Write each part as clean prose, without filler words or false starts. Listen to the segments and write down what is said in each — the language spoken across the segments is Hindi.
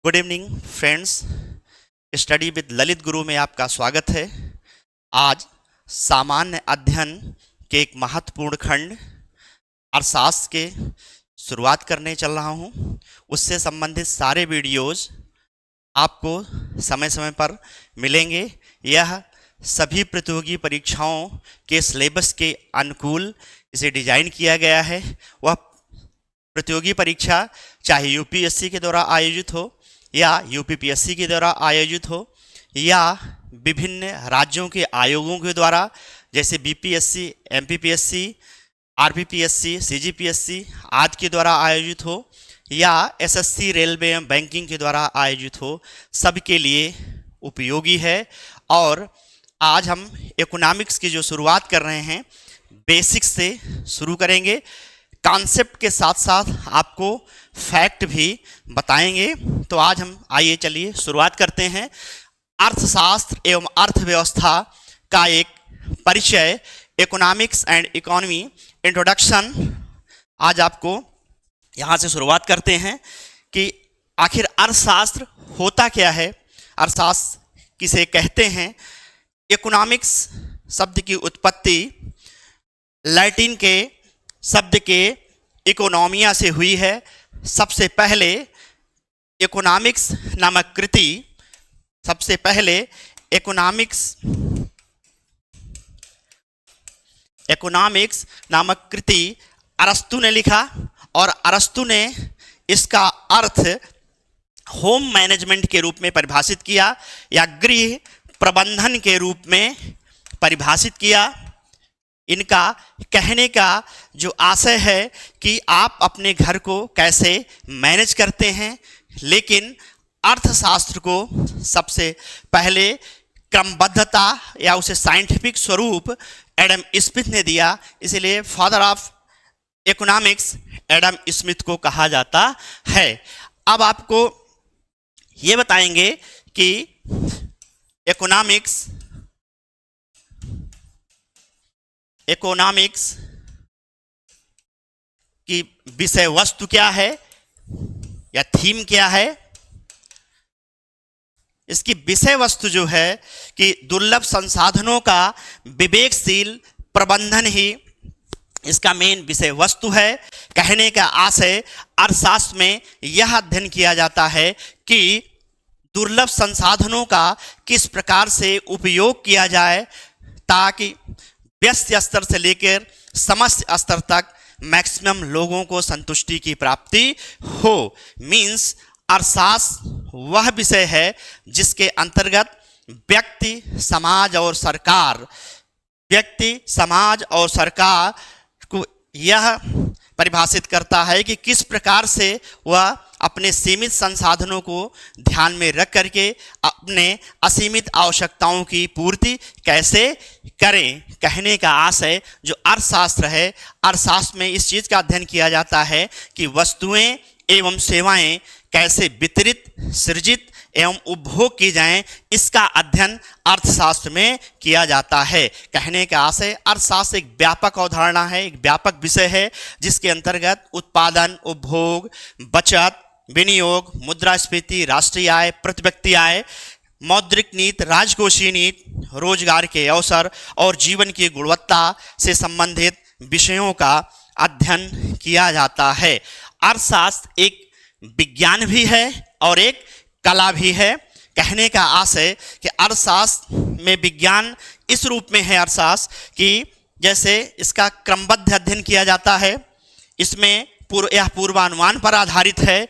Good evening friends. Study with Lalit गुरु में आपका स्वागत है। आज सामान्य अध्ययन के एक महत्वपूर्ण खंड अर्थशास्त्र के शुरुआत करने चल रहा हूँ। उससे संबंधित सारे वीडियोस आपको समय समय पर मिलेंगे। यह सभी प्रतियोगी परीक्षाओं के सिलेबस के अनुकूल इसे डिजाइन किया गया है। वह प्रतियोगी परीक्षा चाहे यूपीएससी के द्वारा आयोजित हो या यूपीपीएससी के द्वारा आयोजित हो या विभिन्न राज्यों के आयोगों के द्वारा जैसे बीपीएससी, एमपीपीएससी, आरपीपीएससी, सीजीपीएससी आदि के द्वारा आयोजित हो या एसएससी, रेलवे एवं बैंकिंग के द्वारा आयोजित हो, सबके लिए उपयोगी है। और आज हम इकोनॉमिक्स की जो शुरुआत कर रहे हैं बेसिक्स से शुरू करेंगे। कॉन्सेप्ट के साथ साथ आपको फैक्ट भी बताएंगे। तो आज हम आइए चलिए शुरुआत करते हैं। अर्थशास्त्र एवं अर्थव्यवस्था का एक परिचय, इकोनॉमिक्स एंड इकोनॉमी इंट्रोडक्शन। आज आपको यहाँ से शुरुआत करते हैं कि आखिर अर्थशास्त्र होता क्या है, अर्थशास्त्र किसे कहते हैं। इकोनॉमिक्स शब्द की उत्पत्ति लैटिन के शब्द के इकोनॉमिया से हुई है। सबसे पहले इकोनॉमिक्स नामक कृति नामक कृति अरस्तु ने लिखा और अरस्तु ने इसका अर्थ होम मैनेजमेंट के रूप में परिभाषित किया या गृह प्रबंधन के रूप में परिभाषित किया। इनका कहने का जो आशय है कि आप अपने घर को कैसे मैनेज करते हैं, लेकिन अर्थशास्त्र को सबसे पहले क्रमबद्धता या उसे साइंटिफिक स्वरूप एडम स्मिथ ने दिया। इसलिए father of economics Adam Smith को कहा जाता है। अब आपको ये बताएंगे कि इकोनॉमिक्स की विषय वस्तु क्या है या थीम क्या है। इसकी विषय वस्तु जो है कि दुर्लभ संसाधनों का विवेकशील प्रबंधन ही इसका मेन विषय वस्तु है। कहने का आशय अर्थशास्त्र में यह अध्ययन किया जाता है कि दुर्लभ संसाधनों का किस प्रकार से उपयोग किया जाए ताकि व्यस्त स्तर से लेकर समस्त स्तर तक मैक्सिमम लोगों को संतुष्टि की प्राप्ति हो। मीन्स अर्थशास्त्र वह विषय है जिसके अंतर्गत व्यक्ति, समाज और सरकार को यह परिभाषित करता है कि किस प्रकार से वह अपने सीमित संसाधनों को ध्यान में रख करके अपने असीमित आवश्यकताओं की पूर्ति कैसे करें। कहने का आशय जो अर्थशास्त्र है, अर्थशास्त्र में इस चीज़ का अध्ययन किया जाता है कि वस्तुएं एवं सेवाएं कैसे वितरित, सृजित एवं उपभोग की जाएं, इसका अध्ययन अर्थशास्त्र में किया जाता है। कहने का आशय अर्थशास्त्र एक व्यापक अवधारणा है, एक व्यापक विषय है जिसके अंतर्गत उत्पादन, उपभोग, बचत, विनियोग, मुद्रास्फीति, राष्ट्रीय आय, प्रति व्यक्ति आय, मौद्रिक नीति, राजकोषीय नीति, रोजगार के अवसर और जीवन की गुणवत्ता से संबंधित विषयों का अध्ययन किया जाता है। अर्थशास्त्र एक विज्ञान भी है और एक कला भी है। कहने का आशय कि अर्थशास्त्र में विज्ञान इस रूप में है अर्थशास्त्र कि जैसे इसका क्रमबद्ध अध्ययन किया जाता है, इसमें यह पूर्वानुमान पर आधारित है।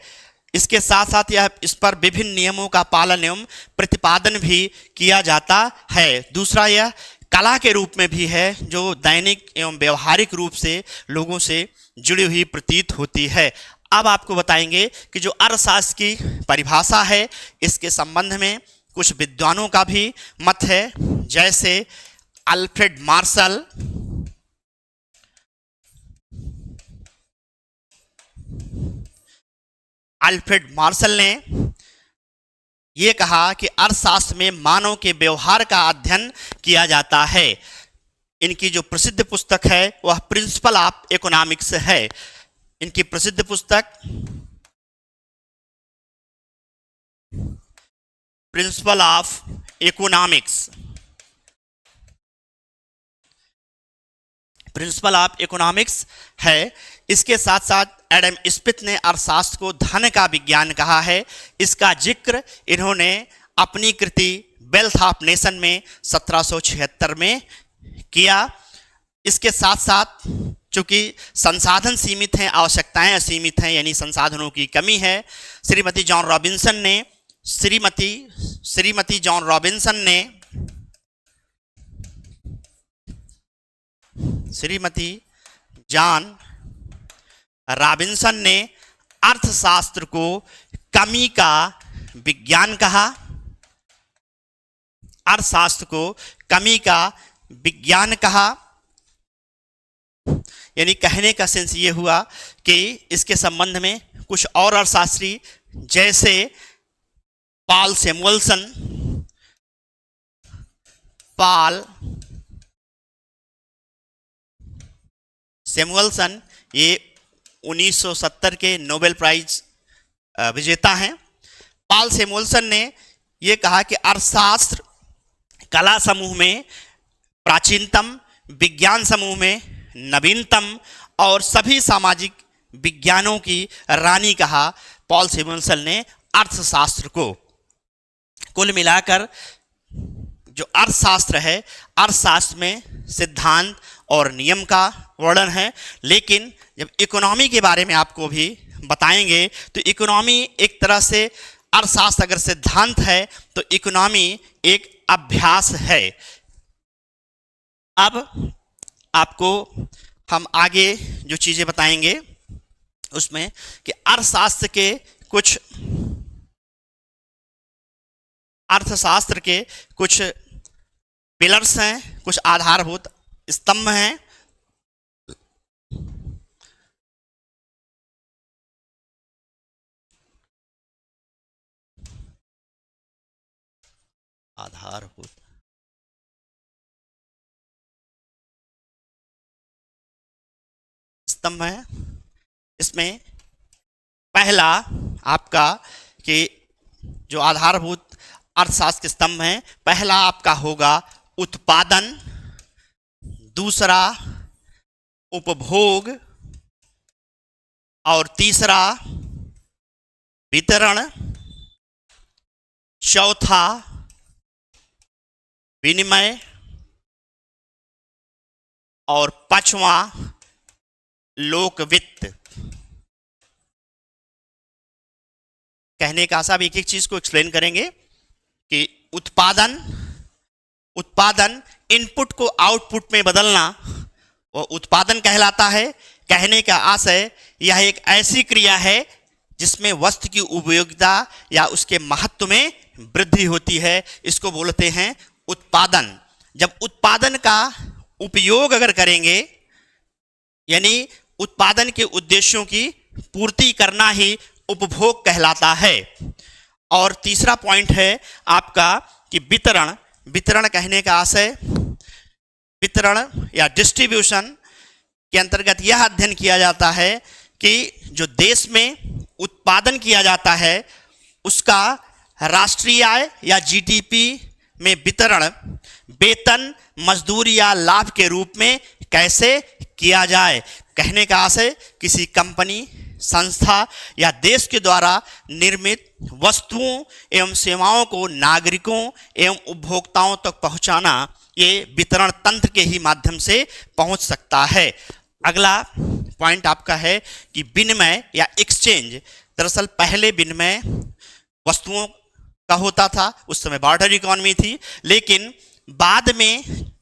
इसके साथ साथ यह इस पर विभिन्न नियमों का पालन एवं प्रतिपादन भी किया जाता है। दूसरा, यह कला के रूप में भी है जो दैनिक एवं व्यवहारिक रूप से लोगों से जुड़ी हुई प्रतीत होती है। अब आपको बताएंगे कि जो अर्थशास्त्र की परिभाषा है, इसके संबंध में कुछ विद्वानों का भी मत है। जैसे अल्फ्रेड मार्शल ने यह कहा कि अर्थशास्त्र में मानव के व्यवहार का अध्ययन किया जाता है। इनकी जो प्रसिद्ध पुस्तक है वह प्रिंसिपल ऑफ इकोनॉमिक्स है। इनकी प्रसिद्ध पुस्तक principle of economics, principle of economics है। इसके साथ साथ एडम स्मिथ ने अर्थशास्त्र को धन का विज्ञान कहा है। इसका जिक्र इन्होंने अपनी कृति वेल्थ ऑफ नेशन में 1776 में किया। इसके साथ साथ चूंकि संसाधन सीमित हैं, आवश्यकताएं असीमित हैं, यानी संसाधनों की कमी है, श्रीमती जॉन रॉबिन्सन ने श्रीमती जॉन रॉबिन्सन ने श्रीमती जॉन रॉबिन्सन ने अर्थशास्त्र को कमी का विज्ञान कहा। अर्थशास्त्र को कमी का विज्ञान कहा, यानी कहने का सेंस ये हुआ कि इसके संबंध में कुछ और अर्थशास्त्री जैसे पॉल सैमुअल्सन ये 1970 के नोबेल प्राइज विजेता हैं। पॉल सैमुअल्सन ने ये कहा कि अर्थशास्त्र कला समूह में प्राचीनतम, विज्ञान समूह में नवीनतम और सभी सामाजिक विज्ञानों की रानी कहा पॉल सैमुअल्सन ने अर्थशास्त्र को। कुल मिलाकर जो अर्थशास्त्र है, अर्थशास्त्र में सिद्धांत और नियम का वर्णन है, लेकिन जब इकोनॉमी के बारे में आपको भी बताएंगे तो इकोनॉमी एक तरह से, अर्थशास्त्र अगर सिद्धांत है तो इकोनॉमी एक अभ्यास है। अब आपको हम आगे जो चीज़ें बताएंगे उसमें कि अर्थशास्त्र के कुछ पिलर्स हैं, कुछ आधारभूत स्तंभ हैं। आधारभूत स्तंभ है। इसमें पहला आपका कि जो आधारभूत अर्थशास्त्र के स्तंभ हैं, पहला आपका होगा उत्पादन, दूसरा उपभोग और तीसरा वितरण, चौथा विनिमय और पांचवा लोक वित्त। कहने का आशा, एक एक चीज को एक्सप्लेन करेंगे कि उत्पादन इनपुट को आउटपुट में बदलना वो उत्पादन कहलाता है। कहने का आशय, यह एक ऐसी क्रिया है जिसमें वस्तु की उपयोगिता या उसके महत्व में वृद्धि होती है, इसको बोलते हैं उत्पादन। जब उत्पादन का उपयोग अगर करेंगे, यानी उत्पादन के उद्देश्यों की पूर्ति करना ही उपभोग कहलाता है। और तीसरा पॉइंट है आपका कि वितरण कहने का आशय, वितरण या डिस्ट्रीब्यूशन के अंतर्गत यह अध्ययन किया जाता है कि जो देश में उत्पादन किया जाता है उसका राष्ट्रीय आय या जीडीपी में वितरण वेतन, मजदूरी या लाभ के रूप में कैसे किया जाए। कहने का आशय, किसी कंपनी, संस्था या देश के द्वारा निर्मित वस्तुओं एवं सेवाओं को नागरिकों एवं उपभोक्ताओं तक पहुंचाना, ये वितरण तंत्र के ही माध्यम से पहुंच सकता है। अगला पॉइंट आपका है कि विनिमय या एक्सचेंज। दरअसल पहले विनिमय वस्तुओं का होता था, उस समय बार्टर इकोनॉमी थी, लेकिन बाद में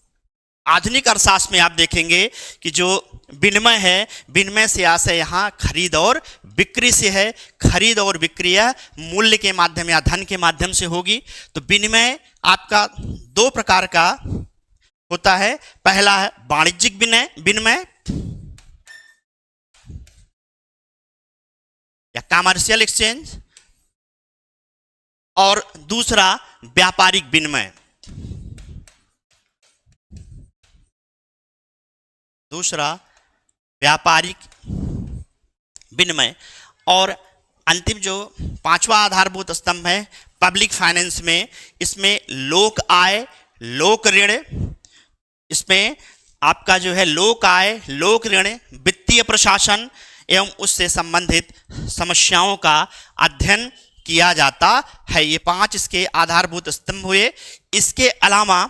आधुनिक अर्थशास्त्र में आप देखेंगे कि जो विनिमय है, विनिमय से आशय यहाँ खरीद और बिक्री से है। खरीद और बिक्री मूल्य के माध्यम या धन के माध्यम से होगी। तो विनिमय आपका दो प्रकार का होता है। पहला है वाणिज्यिक विनिमय या कमर्शियल एक्सचेंज, और दूसरा व्यापारिक विनिमय। दूसरा व्यापारिक विनिमय। और अंतिम जो पांचवा आधारभूत स्तंभ है पब्लिक फाइनेंस में, इसमें लोक आय, लोक ऋण, इसमें आपका जो है लोक आय, लोक ऋण, वित्तीय प्रशासन एवं उससे संबंधित समस्याओं का अध्ययन किया जाता है। ये 5 इसके आधारभूत स्तंभ हुए। इसके अलावा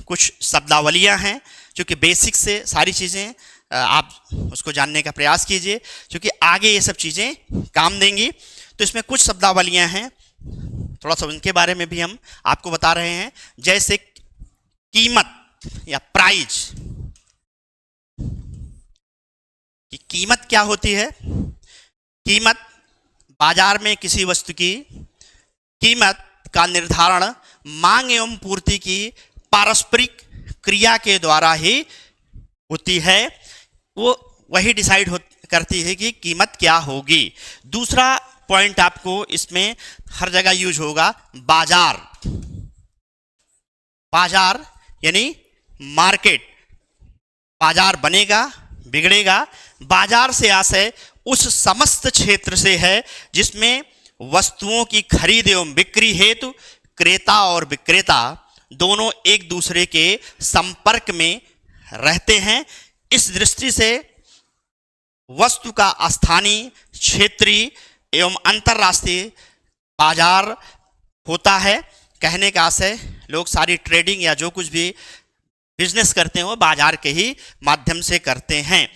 कुछ शब्दावलियां हैं, जो कि बेसिक से सारी चीज़ें आप उसको जानने का प्रयास कीजिए, क्योंकि आगे ये सब चीज़ें काम देंगी। तो इसमें कुछ शब्दावलियां हैं, थोड़ा सा उनके बारे में भी हम आपको बता रहे हैं। जैसे कीमत या प्राइस, कि कीमत क्या होती है। कीमत बाजार में किसी वस्तु की कीमत का निर्धारण मांग एवं पूर्ति की पारस्परिक क्रिया के द्वारा ही होती है। वो वही डिसाइड करती है कि कीमत क्या होगी। दूसरा पॉइंट आपको इसमें हर जगह यूज होगा, बाजार। बाजार यानी मार्केट। बाजार बनेगा, बिगड़ेगा। बाजार से आशय उस समस्त क्षेत्र से है जिसमें वस्तुओं की खरीद एवं बिक्री हेतु क्रेता और विक्रेता दोनों एक दूसरे के संपर्क में रहते हैं। इस दृष्टि से वस्तु का स्थानीय, क्षेत्रीय एवं अंतर्राष्ट्रीय बाजार होता है। कहने का आशय, लोग सारी ट्रेडिंग या जो कुछ भी बिजनेस करते हैं वो बाजार के ही माध्यम से करते हैं।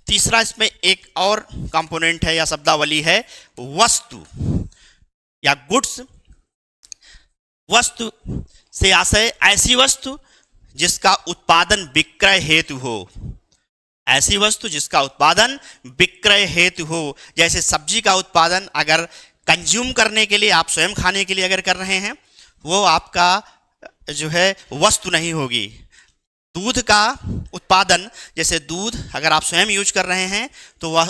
तीसरा इसमें एक और कंपोनेंट है या शब्दावली है, वस्तु या गुड्स। वस्तु से आशय ऐसी वस्तु जिसका उत्पादन विक्रय हेतु हो। ऐसी वस्तु जिसका उत्पादन विक्रय हेतु हो। जैसे सब्जी का उत्पादन अगर कंज्यूम करने के लिए, आप स्वयं खाने के लिए अगर कर रहे हैं, वो आपका जो है वस्तु नहीं होगी। दूध का उत्पादन, जैसे दूध अगर आप स्वयं यूज कर रहे हैं तो वह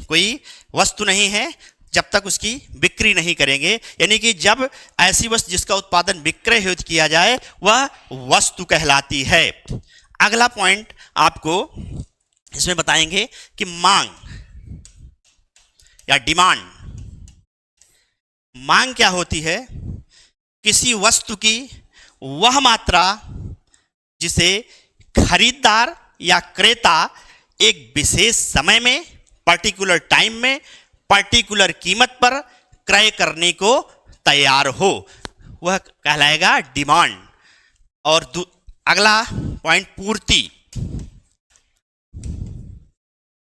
कोई वस्तु नहीं है जब तक उसकी बिक्री नहीं करेंगे। यानी कि जब ऐसी वस्तु जिसका उत्पादन विक्रय हेतु किया जाए वह वस्तु कहलाती है। अगला पॉइंट आपको इसमें बताएंगे कि मांग या डिमांड। मांग क्या होती है? किसी वस्तु की वह मात्रा जिसे खरीदार या क्रेता एक विशेष समय में, पर्टिकुलर टाइम में, पर्टिकुलर कीमत पर क्रय करने को तैयार हो, वह कहलाएगा डिमांड। और अगला पॉइंट पूर्ति।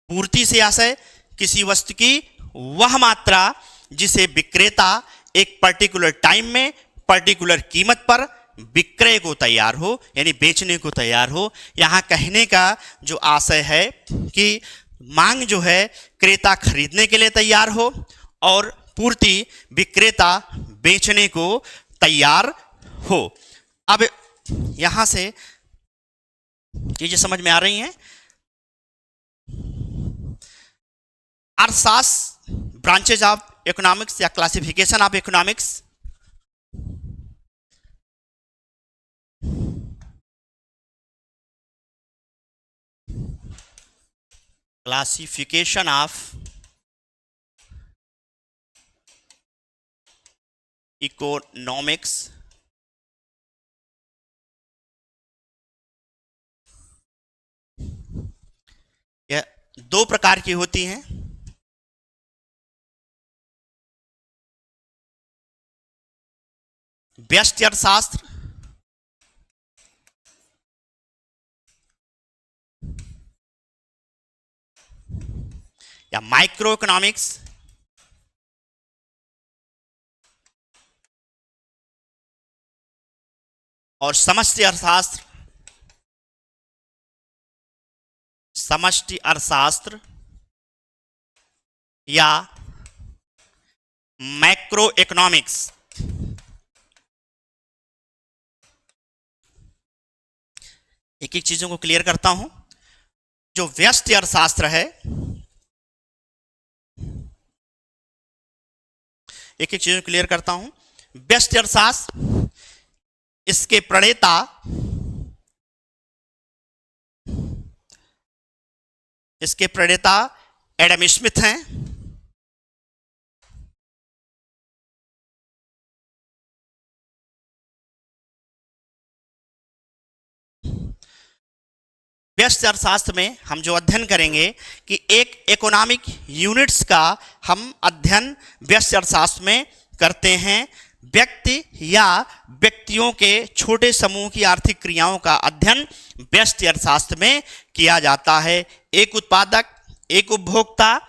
पूर्ति से आशय किसी वस्तु की वह मात्रा जिसे विक्रेता एक पर्टिकुलर टाइम में, पर्टिकुलर कीमत पर विक्रय को तैयार हो, यानी बेचने को तैयार हो। यहाँ कहने का जो आशय है कि मांग जो है क्रेता खरीदने के लिए तैयार हो और पूर्ति विक्रेता बेचने को तैयार हो। अब यहाँ से चीजें समझ में आ रही हैं। अर्थशास्त्र, ब्रांचेज ऑफ इकोनॉमिक्स या classification of economics. Classification of economics. यह 2 प्रकार की होती हैं। व्यष्टि अर्थशास्त्र या माइक्रो इकोनॉमिक्स, और समष्टि अर्थशास्त्र। समष्टि अर्थशास्त्र या मैक्रो इकोनॉमिक्स। एक एक चीजों को क्लियर करता हूं। जो व्यष्टि अर्थशास्त्र है, एक एक चीज क्लियर करता हूं। व्यष्टि अर्थशास्त्र, इसके प्रणेता एडम स्मिथ हैं। व्यष्टि अर्थशास्त्र में हम जो अध्ययन करेंगे कि एक इकोनॉमिक यूनिट्स का हम अध्ययन व्यष्टि अर्थशास्त्र में करते हैं। व्यक्ति या व्यक्तियों के छोटे समूह की आर्थिक क्रियाओं का अध्ययन व्यष्टि अर्थशास्त्र में किया जाता है। एक उत्पादक, एक उपभोक्ता,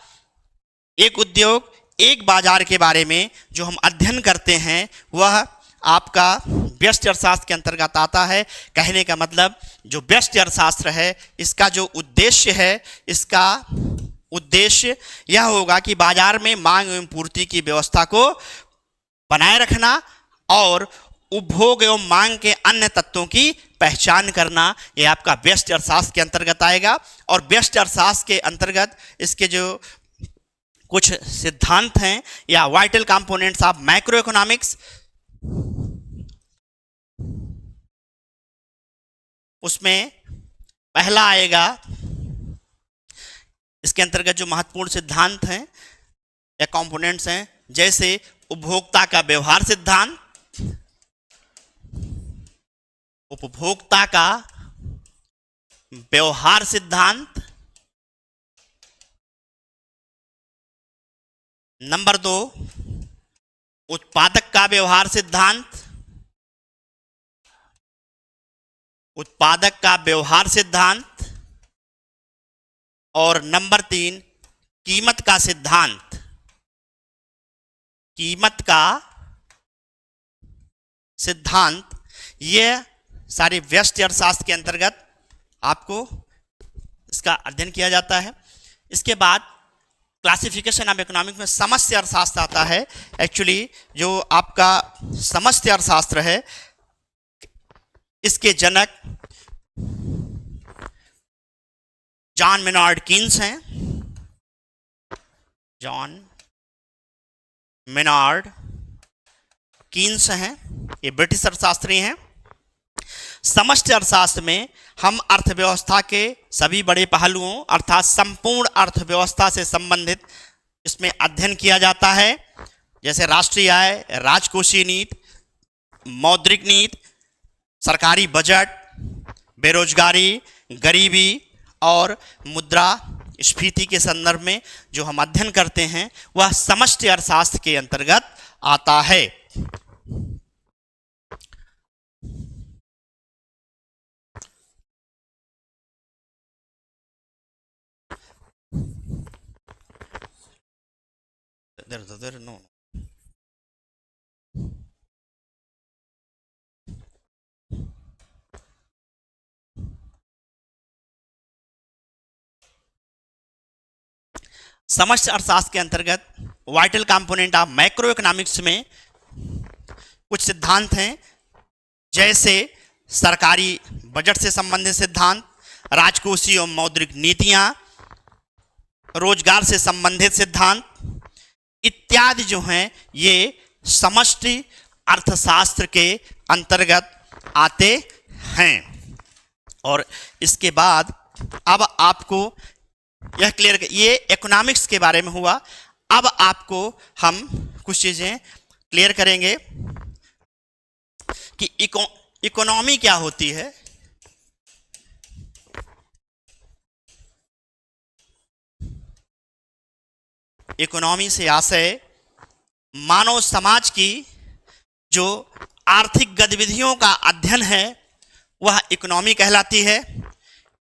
एक उद्योग, एक बाजार के बारे में जो हम अध्ययन करते हैं वह आपका व्यष्टि अर्थशास्त्र के अंतर्गत आता है। कहने का मतलब जो व्यष्टि अर्थशास्त्र है इसका जो उद्देश्य है, इसका उद्देश्य यह होगा कि बाजार में मांग एवं पूर्ति की व्यवस्था को बनाए रखना और उपभोग एवं मांग के अन्य तत्वों की पहचान करना, यह आपका व्यष्टि अर्थशास्त्र के अंतर्गत आएगा। और व्यष्टि अर्थशास्त्र के अंतर्गत इसके जो कुछ सिद्धांत हैं या vital components of macro economics, उसमें पहला आएगा, इसके अंतर्गत जो महत्वपूर्ण सिद्धांत हैं या कंपोनेंट्स हैं, जैसे उपभोक्ता का व्यवहार सिद्धांत, उपभोक्ता का व्यवहार सिद्धांत। नंबर 2, उत्पादक का व्यवहार सिद्धांत, उत्पादक का व्यवहार सिद्धांत। और नंबर 3, कीमत का सिद्धांत, कीमत का सिद्धांत। यह सारे व्यष्टि अर्थशास्त्र के अंतर्गत आपको इसका अध्ययन किया जाता है। इसके बाद क्लासिफिकेशन ऑफ इकोनॉमिक्स में समष्टि अर्थशास्त्र आता है। एक्चुअली जो आपका समष्टि अर्थशास्त्र है इसके जनक जॉन मेनार्ड कीन्स हैं। जॉन मेनार्ड कीन्स हैं, ये ब्रिटिश अर्थशास्त्री हैं। समष्टि अर्थशास्त्र में हम अर्थव्यवस्था के सभी बड़े पहलुओं अर्थात संपूर्ण अर्थव्यवस्था से संबंधित इसमें अध्ययन किया जाता है, जैसे राष्ट्रीय आय, राजकोषीय नीति, मौद्रिक नीति, सरकारी बजट, बेरोजगारी, गरीबी और मुद्रास्फीति के संदर्भ में जो हम अध्ययन करते हैं वह समष्टि अर्थशास्त्र के अंतर्गत आता है। No. समष्टि अर्थशास्त्र के अंतर्गत vital component of macro economics में कुछ सिद्धांत हैं, जैसे सरकारी बजट से संबंधित सिद्धांत, राजकोषीय और मौद्रिक नीतियां, रोजगार से संबंधित सिद्धांत इत्यादि जो हैं ये समष्टि अर्थशास्त्र के अंतर्गत आते हैं। और इसके बाद अब आपको यह क्लियर, ये इकोनॉमिक्स के बारे में हुआ। अब आपको हम कुछ चीजें क्लियर करेंगे कि इकोनॉमी क्या होती है। इकोनॉमी से आशय मानव समाज की जो आर्थिक गतिविधियों का अध्ययन है वह इकोनॉमी कहलाती है।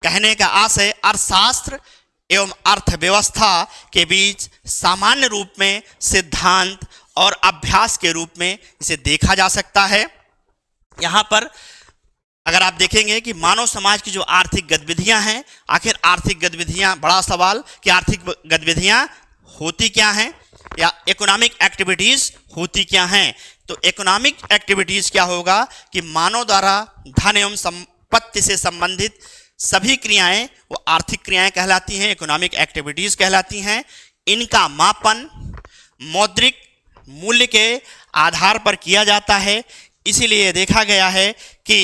कहने का आशय अर्थशास्त्र एवं अर्थव्यवस्था के बीच सामान्य रूप में सिद्धांत और अभ्यास के रूप में इसे देखा जा सकता है। यहाँ पर अगर आप देखेंगे कि मानव समाज की जो आर्थिक गतिविधियां हैं, आखिर आर्थिक गतिविधियां, बड़ा सवाल कि आर्थिक गतिविधियां होती क्या हैं या इकोनॉमिक एक्टिविटीज होती क्या हैं। तो इकोनॉमिक एक्टिविटीज क्या होगा कि मानव द्वारा धन एवं संपत्ति से संबंधित सभी क्रियाएं वो आर्थिक क्रियाएं कहलाती हैं, इकोनॉमिक एक्टिविटीज कहलाती हैं। इनका मापन मौद्रिक मूल्य के आधार पर किया जाता है, इसीलिए देखा गया है कि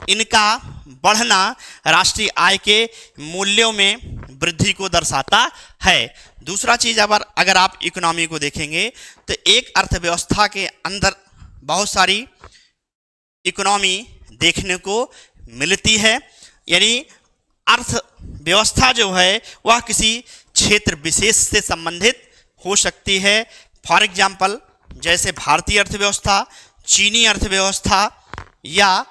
इनका बढ़ना राष्ट्रीय आय के मूल्यों में वृद्धि को दर्शाता है। दूसरा चीज अगर आप इकोनॉमी को देखेंगे तो एक अर्थव्यवस्था के अंदर बहुत सारी इकोनॉमी देखने को मिलती है। यानी अर्थव्यवस्था जो है वह किसी क्षेत्र विशेष से संबंधित हो सकती है। फॉर एग्जाम्पल जैसे भारतीय अर्थव्यवस्था, चीनी अर्थव्यवस्था या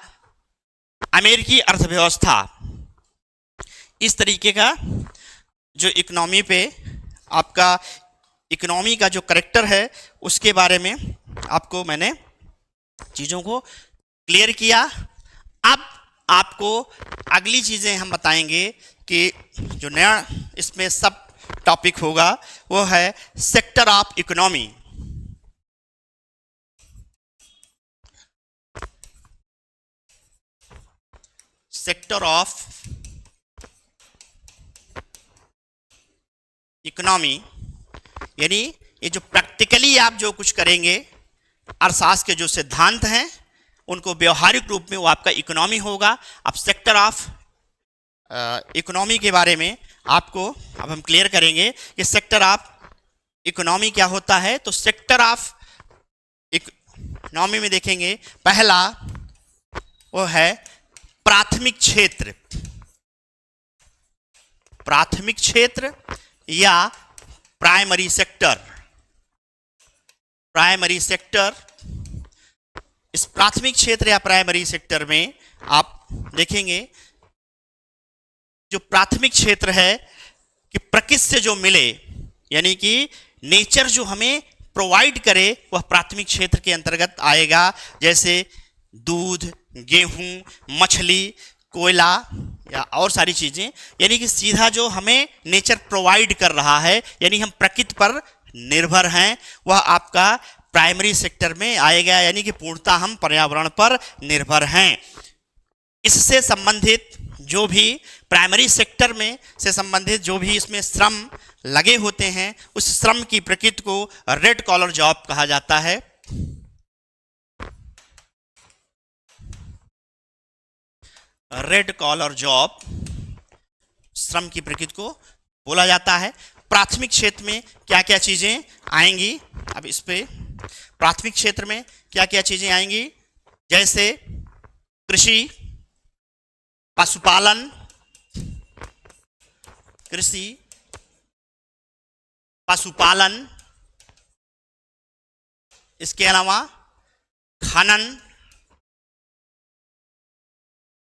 अमेरिकी अर्थव्यवस्था। इस तरीके का जो इकोनॉमी पे आपका इकोनॉमी का जो करेक्टर है उसके बारे में आपको मैंने चीज़ों को क्लियर किया। अब आपको अगली चीज़ें हम बताएंगे कि जो नया इसमें सब टॉपिक होगा वो है sector of economy. Sector of economy यानी ये जो प्रैक्टिकली आप जो कुछ करेंगे, अर्थशास्त्र के जो सिद्धांत हैं उनको व्यवहारिक रूप में वो आपका इकोनॉमी होगा। अब सेक्टर ऑफ इकोनॉमी के बारे में आपको अब हम क्लियर करेंगे कि सेक्टर ऑफ इकोनॉमी क्या होता है। तो सेक्टर ऑफ इकोनॉमी में देखेंगे पहला वो है प्राथमिक क्षेत्र। प्राथमिक क्षेत्र या प्राइमरी सेक्टर। प्राइमरी सेक्टर, इस प्राथमिक क्षेत्र या प्राइमरी सेक्टर में आप देखेंगे जो प्राथमिक क्षेत्र है कि प्रकृति से जो मिले यानी कि नेचर जो हमें प्रोवाइड करे वह प्राथमिक क्षेत्र के अंतर्गत आएगा। जैसे दूध, गेहूं, मछली, कोयला या और सारी चीज़ें, यानी कि सीधा जो हमें नेचर प्रोवाइड कर रहा है यानी हम प्रकृति पर निर्भर हैं, वह आपका प्राइमरी सेक्टर में आएगा। यानी कि पूर्णतः हम पर्यावरण पर निर्भर हैं। इससे संबंधित जो भी प्राइमरी सेक्टर में से संबंधित जो भी इसमें श्रम लगे होते हैं उस श्रम की प्रकृति को रेड कॉलर जॉब कहा जाता है। रेड कॉलर जॉब श्रम की प्रकृति को बोला जाता है। प्राथमिक क्षेत्र में क्या क्या चीज़ें आएंगी, अब इस पे प्राथमिक क्षेत्र में क्या क्या चीज़ें आएंगी, जैसे कृषि, पशुपालन, कृषि, पशुपालन, इसके अलावा खनन,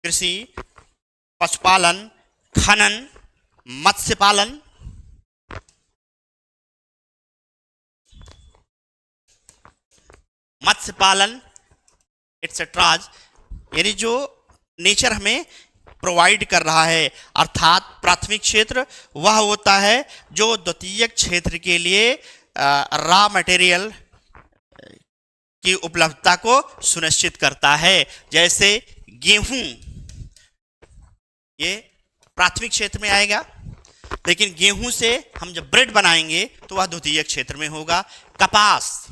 कृषि, पशुपालन, खनन, मत्स्य पालन, मत्स्य पालन एक्सेट्राज, यानी जो नेचर हमें प्रोवाइड कर रहा है। अर्थात प्राथमिक क्षेत्र वह होता है जो द्वितीयक क्षेत्र के लिए रॉ मटेरियल की उपलब्धता को सुनिश्चित करता है। जैसे गेहूं, ये प्राथमिक क्षेत्र में आएगा, लेकिन गेहूं से हम जब ब्रेड बनाएंगे तो वह द्वितीयक क्षेत्र में होगा। कपास,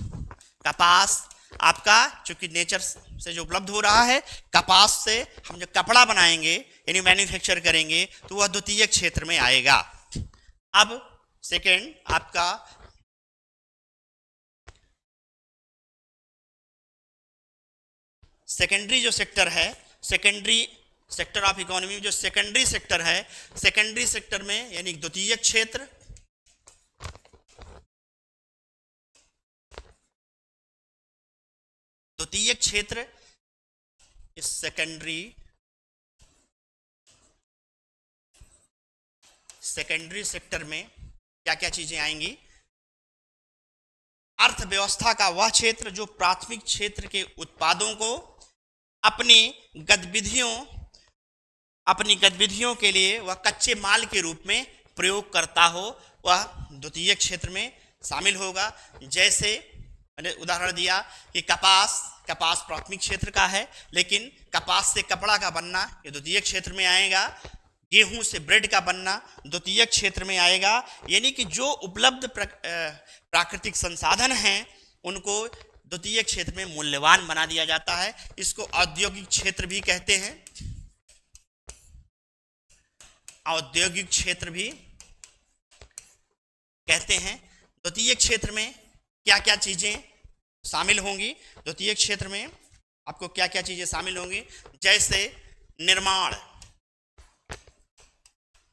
कपास आपका चूंकि नेचर से जो उपलब्ध हो रहा है, कपास से हम जब कपड़ा बनाएंगे यानी मैन्युफैक्चर करेंगे तो वह द्वितीयक क्षेत्र में आएगा। अब सेकेंड आपका सेकेंडरी जो सेक्टर है, सेकेंडरी सेक्टर ऑफ इकोनॉमी में जो सेकेंडरी सेक्टर है, सेकेंडरी सेक्टर में यानी द्वितीयक क्षेत्र, द्वितीयक क्षेत्र, इस सेकेंडरी सेक्टर में क्या क्या चीजें आएंगी। अर्थव्यवस्था का वह क्षेत्र जो प्राथमिक क्षेत्र के उत्पादों को अपनी गतिविधियों के लिए वह कच्चे माल के रूप में प्रयोग करता हो, वह द्वितीयक क्षेत्र में शामिल होगा। जैसे मैंने उदाहरण दिया कि कपास प्राथमिक क्षेत्र का है, लेकिन कपास से कपड़ा का बनना ये द्वितीयक क्षेत्र में आएगा। गेहूं से ब्रेड का बनना द्वितीयक क्षेत्र में आएगा। यानी कि जो उपलब्ध प्राकृतिक संसाधन हैं उनको द्वितीयक क्षेत्र में मूल्यवान बना दिया जाता है। इसको औद्योगिक क्षेत्र भी कहते हैं। औद्योगिक क्षेत्र भी कहते हैं। द्वितीयक क्षेत्र में क्या क्या चीजें शामिल होंगी, द्वितीयक क्षेत्र में आपको क्या क्या चीजें शामिल होंगी, जैसे निर्माण,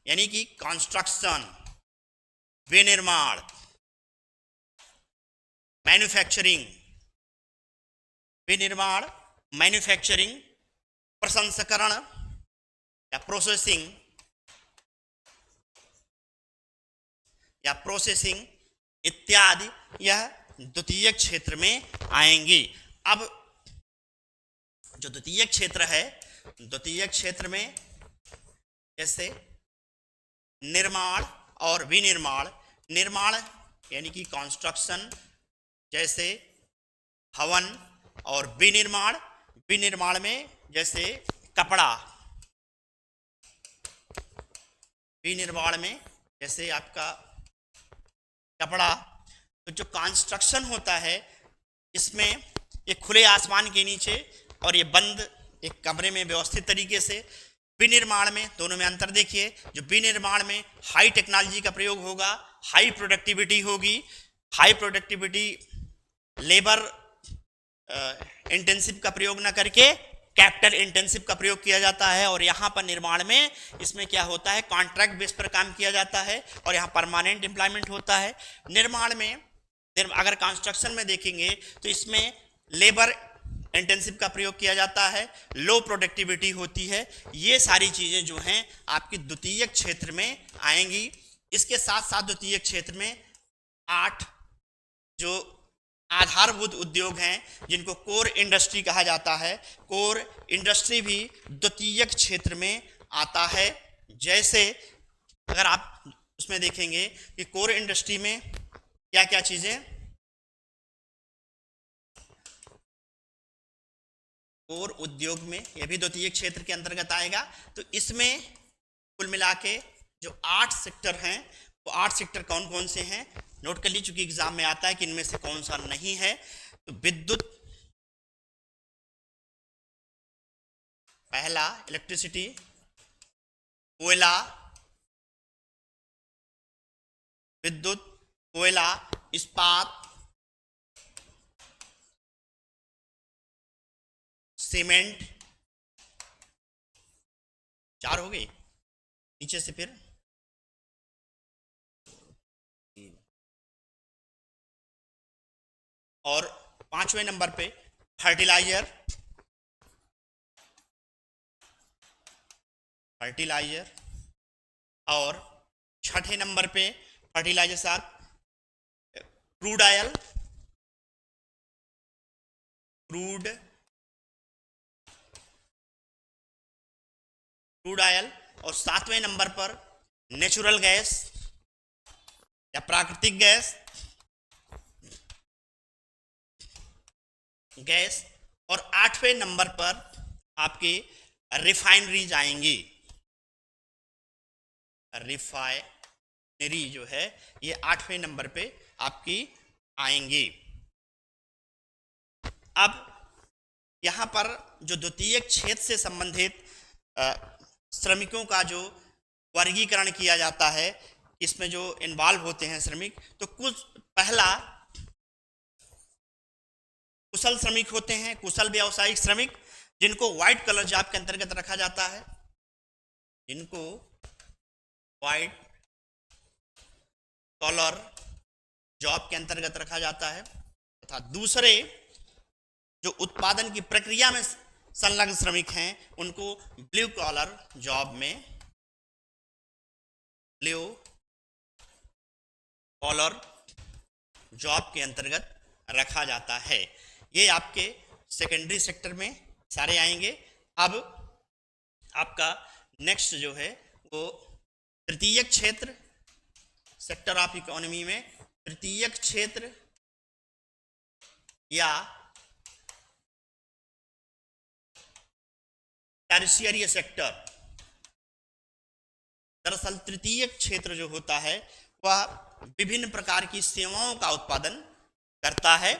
यानी कि कंस्ट्रक्शन, विनिर्माण, मैन्युफैक्चरिंग, विनिर्माण, मैन्युफैक्चरिंग, प्रसंस्करण या प्रोसेसिंग इत्यादि यह द्वितीयक क्षेत्र में आएंगी। अब जो द्वितीयक क्षेत्र है, द्वितीयक क्षेत्र में जैसे निर्माण और विनिर्माण, निर्माण यानी कि कंस्ट्रक्शन जैसे भवन, और विनिर्माण, विनिर्माण में जैसे कपड़ा, विनिर्माण में जैसे आपका कपड़ा। तो जो कंस्ट्रक्शन होता है इसमें एक खुले आसमान के नीचे और ये बंद एक कमरे में व्यवस्थित तरीके से। विनिर्माण में दोनों में अंतर देखिए, जो विनिर्माण में हाई टेक्नोलॉजी का प्रयोग होगा, हाई प्रोडक्टिविटी होगी, हाई प्रोडक्टिविटी लेबर इंटेंसिव का प्रयोग ना करके कैपिटल इंटेंसिव का प्रयोग किया जाता है। और यहाँ पर निर्माण में इसमें क्या होता है, कॉन्ट्रैक्ट बेस पर काम किया जाता है और यहाँ परमानेंट एम्प्लॉयमेंट होता है। निर्माण में अगर कंस्ट्रक्शन में देखेंगे तो इसमें लेबर इंटेंसिव का प्रयोग किया जाता है, लो प्रोडक्टिविटी होती है। ये सारी चीज़ें जो हैं आपकी द्वितीयक क्षेत्र में आएंगी। इसके साथ साथ द्वितीयक क्षेत्र में 8 जो आधारभूत उद्योग हैं जिनको कोर इंडस्ट्री कहा जाता है, कोर इंडस्ट्री भी द्वितीयक क्षेत्र में आता है। जैसे अगर आप उसमें देखेंगे कि कोर इंडस्ट्री में क्या क्या चीज़ें, कोर उद्योग में यह भी द्वितीयक क्षेत्र के अंतर्गत आएगा। तो इसमें कुल मिला के जो 8 सेक्टर हैं, वो 8 सेक्टर कौन कौन से हैं नोट कर लीजिए, चूंकि एग्जाम में आता है कि इनमें से कौन सा नहीं है। तो विद्युत, पहला इलेक्ट्रिसिटी, कोयला, विद्युत, कोयला, इस्पात, सीमेंट, 4 हो गए। नीचे से फिर और 5वें नंबर पे फर्टिलाइजर, फर्टिलाइजर, और 6ठे नंबर पे फर्टिलाइजर साथ क्रूड ऑयल, क्रूड ऑयल, और 7वें नंबर पर नेचुरल गैस या प्राकृतिक गैस, और 8वें नंबर पर आपकी रिफाइनरीज आएंगी। रिफाइनरी जो है ये 8वें नंबर पे आपकी आएंगी। अब यहाँ पर जो द्वितीयक क्षेत्र से संबंधित श्रमिकों का जो वर्गीकरण किया जाता है, इसमें जो इन्वॉल्व होते हैं श्रमिक, तो कुछ पहला कुशल श्रमिक होते हैं, कुशल व्यावसायिक श्रमिक, जिनको व्हाइट कलर जॉब के अंतर्गत रखा जाता है, जिनको व्हाइट कॉलर जॉब के अंतर्गत रखा जाता है। तथा दूसरे जो उत्पादन की प्रक्रिया में संलग्न श्रमिक हैं उनको ब्लू कॉलर जॉब में, ब्लू कॉलर जॉब के अंतर्गत रखा जाता है। ये आपके सेकेंडरी सेक्टर में सारे आएंगे। अब आपका नेक्स्ट जो है वो तृतीयक क्षेत्र, सेक्टर ऑफ इकोनॉमी में तृतीयक क्षेत्र या टर्शियरी सेक्टर। दरअसल तृतीयक क्षेत्र जो होता है वह विभिन्न प्रकार की सेवाओं का उत्पादन करता है।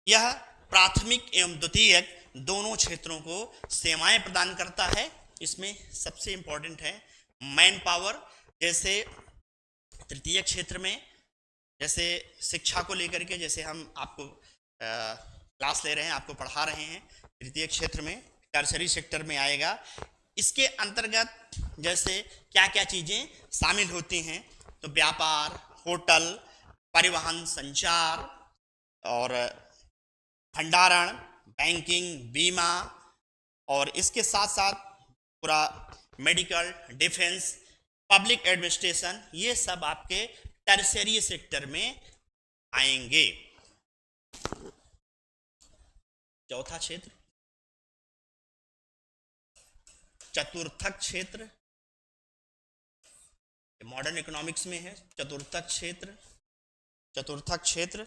यह प्राथमिक एवं द्वितीयक दोनों क्षेत्रों को सेवाएं प्रदान करता है। इसमें सबसे इंपॉर्टेंट है मैन पावर। जैसे तृतीयक क्षेत्र में जैसे शिक्षा को लेकर के, जैसे हम आपको क्लास ले रहे हैं, आपको पढ़ा रहे हैं, तृतीयक क्षेत्र में टर्शरी सेक्टर में आएगा इसके अंतर्गत जैसे क्या क्या चीज़ें शामिल होती हैं, तो व्यापार, होटल, परिवहन, संचार और भंडारण, बैंकिंग, बीमा, और इसके साथ साथ पूरा मेडिकल, डिफेंस, पब्लिक एडमिनिस्ट्रेशन, ये सब आपके टर्शियरी सेक्टर में आएंगे। चौथा क्षेत्र चतुर्थक क्षेत्र, मॉडर्न इकोनॉमिक्स में है चतुर्थक क्षेत्र। चतुर्थक क्षेत्र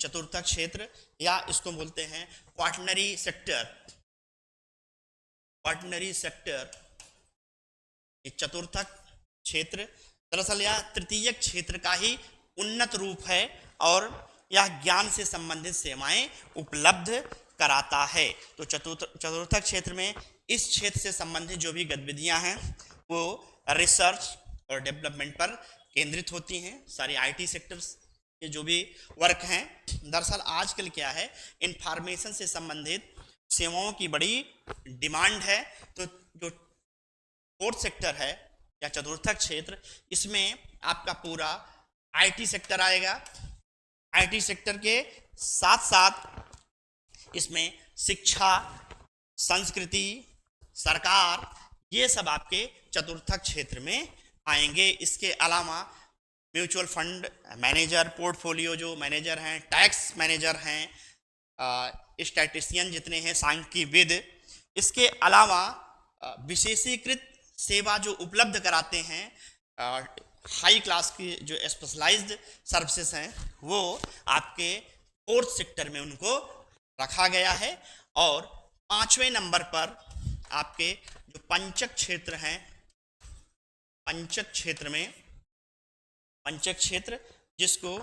चतुर्थक क्षेत्र या इसको बोलते हैं क्वाटरनरी सेक्टर। क्वाटरनरी सेक्टर चतुर्थक क्षेत्र दरअसल यह तृतीयक क्षेत्र का ही उन्नत रूप है और यह ज्ञान से संबंधित सेवाएं उपलब्ध कराता है। तो चतुर्थक क्षेत्र में इस क्षेत्र से संबंधित जो भी गतिविधियां हैं वो रिसर्च और डेवलपमेंट पर केंद्रित होती हैं। सारी आईटी सेक्टर्स के जो भी वर्क हैं, दरअसल आजकल क्या है, इंफॉर्मेशन से संबंधित सेवाओं की बड़ी डिमांड है। तो जो फोर्थ सेक्टर है या चतुर्थक क्षेत्र, इसमें आपका पूरा आईटी सेक्टर आएगा। आईटी सेक्टर के साथ साथ इसमें शिक्षा, संस्कृति, सरकार, ये सब आपके चतुर्थक क्षेत्र में आएंगे। इसके अलावा म्यूचुअल फंड मैनेजर, पोर्टफोलियो जो मैनेजर हैं, टैक्स मैनेजर हैं, स्टैटिस्टिशियन जितने हैं, सांख्यिकीविद, इसके अलावा विशेषीकृत सेवा जो उपलब्ध कराते हैं, हाई क्लास की जो स्पेशलाइज्ड सर्विसेज हैं, वो आपके फोर्थ सेक्टर में उनको रखा गया है। और पांचवें नंबर पर आपके जो पंचक क्षेत्र हैं, पंचक क्षेत्र में पंचक क्षेत्र जिसको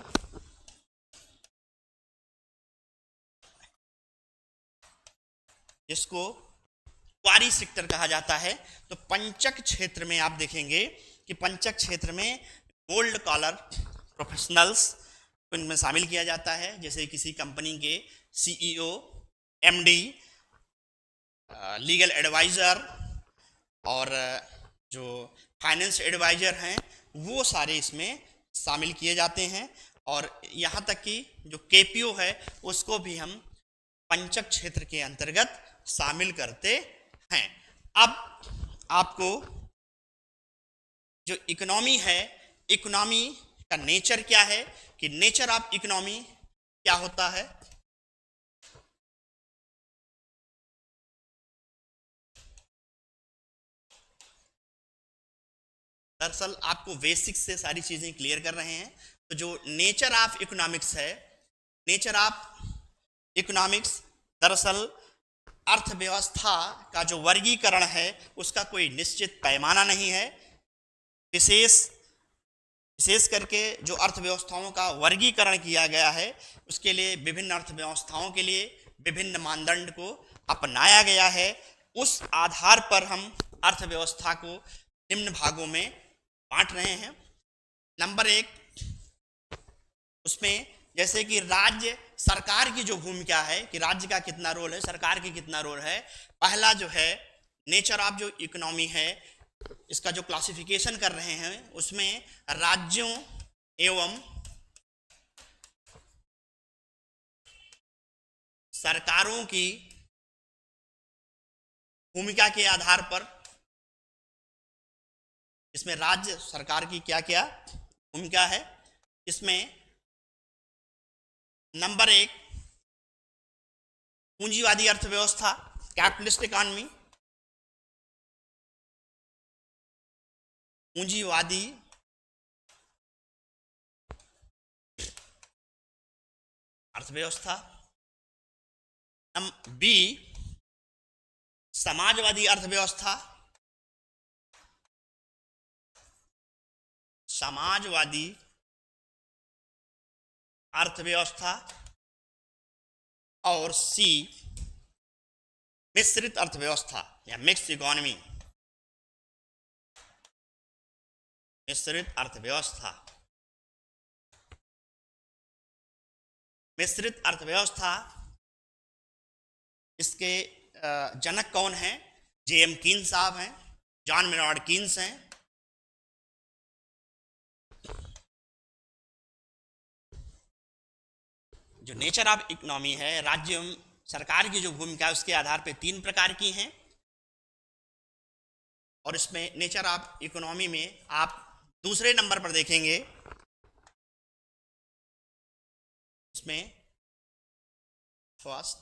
क्वारी सेक्टर कहा जाता है। तो पंचक क्षेत्र में आप देखेंगे कि पंचक क्षेत्र में गोल्ड कॉलर प्रोफेशनल्स को इनमें शामिल किया जाता है, जैसे किसी कंपनी के सीईओ, एमडी, लीगल एडवाइज़र और जो फाइनेंस एडवाइज़र हैं, वो सारे इसमें शामिल किए जाते हैं। और यहाँ तक कि जो केपीओ है उसको भी हम पंचक क्षेत्र के अंतर्गत शामिल करते हैं। अब आपको जो इकोनॉमी है, इकोनॉमी का नेचर क्या है, कि नेचर ऑफ इकोनॉमी क्या होता है। दरअसल आपको बेसिक्स से सारी चीजें क्लियर कर रहे हैं। तो जो नेचर ऑफ इकोनॉमिक्स है, नेचर ऑफ इकोनॉमिक्स दरअसल अर्थव्यवस्था का जो वर्गीकरण है उसका कोई निश्चित पैमाना नहीं है। विशेष करके जो अर्थव्यवस्थाओं का वर्गीकरण किया गया है उसके लिए विभिन्न अर्थव्यवस्थाओं के लिए विभिन्न मानदंड को अपनाया गया है। उस आधार पर हम अर्थव्यवस्था को निम्न भागों में बांट रहे हैं। नंबर एक, उसमें जैसे कि राज्य सरकार की जो भूमिका है, कि राज्य का कितना रोल है, सरकार की कितना रोल है। पहला जो है नेचर ऑफ जो इकोनॉमी है, इसका जो क्लासिफिकेशन कर रहे हैं उसमें राज्यों एवं सरकारों की भूमिका के आधार पर, इसमें राज्य सरकार की क्या क्या भूमिका है। इसमें नंबर एक, पूंजीवादी अर्थव्यवस्था, कैपिटलिस्ट इकॉनमी, पूंजीवादी अर्थव्यवस्था। बी, समाजवादी अर्थव्यवस्था, समाजवादी अर्थव्यवस्था। और सी, मिश्रित अर्थव्यवस्था या मिक्स्ड इकोनॉमी, मिश्रित अर्थव्यवस्था। मिश्रित अर्थव्यवस्था, इसके जनक कौन हैं? J.M. कीन्स साहब हैं, जॉन मेनॉर्ड कीन्स हैं। जो नेचर ऑफ इकोनॉमी है, राज्य एवं सरकार की जो भूमिका है उसके आधार पर 3 प्रकार की हैं। और इसमें नेचर ऑफ इकोनॉमी में आप दूसरे नंबर पर देखेंगे, इसमें फर्स्ट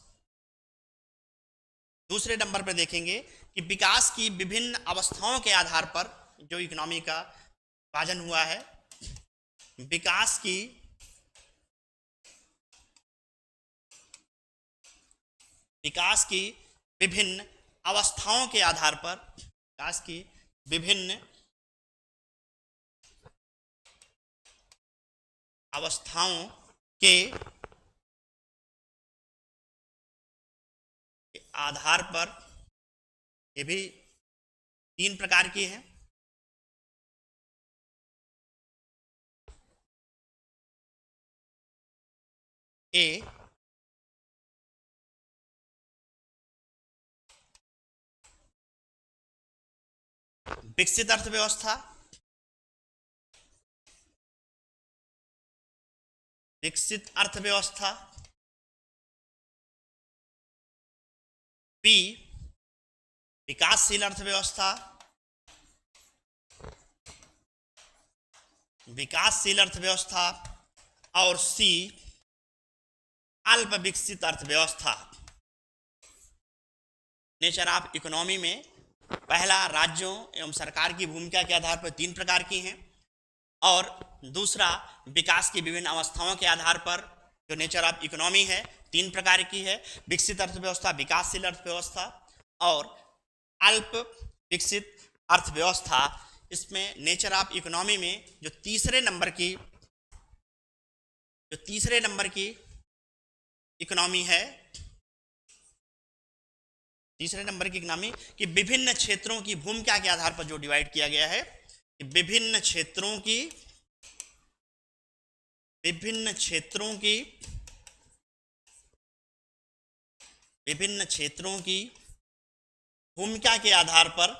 दूसरे नंबर पर देखेंगे कि विकास की विभिन्न अवस्थाओं के आधार पर जो इकोनॉमी का विभाजन हुआ है, विकास की विभिन्न अवस्थाओं के आधार पर, विकास की विभिन्न अवस्थाओं के आधार पर, ये भी 3 प्रकार की हैं। ए, विकसित अर्थव्यवस्था, बी, विकासशील अर्थव्यवस्था, और सी, अल्प विकसित अर्थव्यवस्था। नेचर ऑफ इकोनॉमी में पहला राज्यों एवं सरकार की भूमिका के आधार पर 3 प्रकार की हैं, और दूसरा विकास की विभिन्न अवस्थाओं के आधार पर जो नेचर ऑफ इकोनॉमी है 3 प्रकार की है, विकसित अर्थव्यवस्था, विकासशील अर्थव्यवस्था और अल्प विकसित अर्थव्यवस्था। इसमें नेचर ऑफ इकोनॉमी में जो तीसरे नंबर की इकोनॉमी है, तीसरे नंबर की इकोनॉमी कि विभिन्न क्षेत्रों की भूमिका के आधार पर जो डिवाइड किया गया है, कि विभिन्न क्षेत्रों की भूमिका के आधार पर